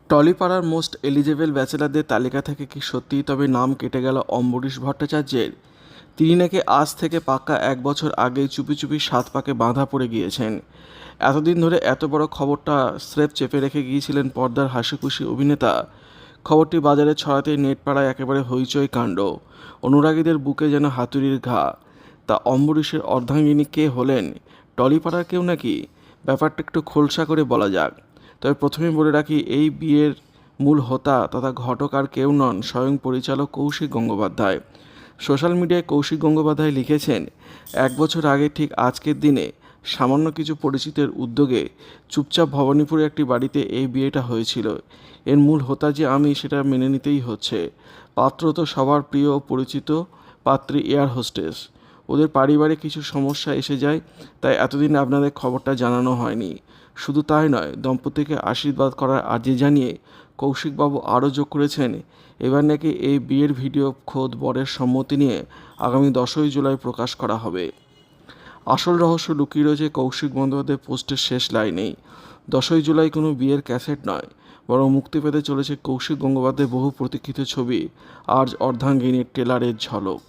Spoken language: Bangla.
টলিপাড়ার মোস্ট এলিজেবল ব্যাচেলারদের তালিকা থেকে কি সত্যিই তবে নাম কেটে গেল অম্বরীশ ভট্টাচার্যের? তিনি নাকি আজ থেকে পাক্কা 1 বছর আগেই চুপি চুপি 7 পাকে বাঁধা পড়ে গিয়েছেন। এতদিন ধরে এত বড় খবরটা স্রেফ চেপে রেখে গিয়েছিলেন পর্দার হাসিখুশি অভিনেতা। খবরটি বাজারে ছড়াতেই নেটপাড়ায় একেবারে হইচই কাণ্ড। অনুরাগীদের বুকে যেন হাতুড়ির ঘা। তা অম্বরীশের অর্ধাঙ্গিনী কে হলেন? টলিপাড়ার কেউ নাকি? ব্যাপারটা একটু খোলসা করে বলা যাক। তবে প্রথমেই বলে রাখি, এই বিয়ের মূল হোতা তথা ঘটক আর কেউ নন, স্বয়ং পরিচালক কৌশিক গঙ্গোপাধ্যায়। সোশ্যাল মিডিয়ায় কৌশিক গঙ্গোপাধ্যায় লিখেছেন, 1 বছর আগে ঠিক আজকের দিনে সামান্য কিছু পরিচিতের উদ্যোগে চুপচাপ ভবানীপুরে একটি বাড়িতে এই বিয়েটা হয়েছিল। এর মূল হোতা যে আমি, সেটা মেনে নিতেই হচ্ছে। পাত্র তো সবার প্রিয় ও পরিচিত, পাত্রী এয়ার হোস্টেস। ওদের পারিবারিক কিছু সমস্যা এসে যায়, তাই এতদিন আপনাদের খবরটা জানানো হয়নি। শুধু তাই নয়, দম্পতিকে আশীর্বাদ করার আর্জি জানিয়ে কৌশিকবাবু আরও যোগ করেছেন, এবার নাকি এই বিয়ের ভিডিও খোদ বরের সম্মতি নিয়ে আগামী 10ই জুলাই প্রকাশ করা হবে। আসল রহস্য লুকিয়ে রয়েছে কৌশিক বন্দ্যোপাধ্যায়ের পোস্টের শেষ লাইনেই। 10ই জুলাই কোনো বিয়ের ক্যাসেট নয়, বরং মুক্তি পেতে চলেছে কৌশিক গঙ্গোপাধ্যায়ের বহু প্রতীক্ষিত ছবি আজ অর্ধাঙ্গিনীর ট্রেলারের ঝলক।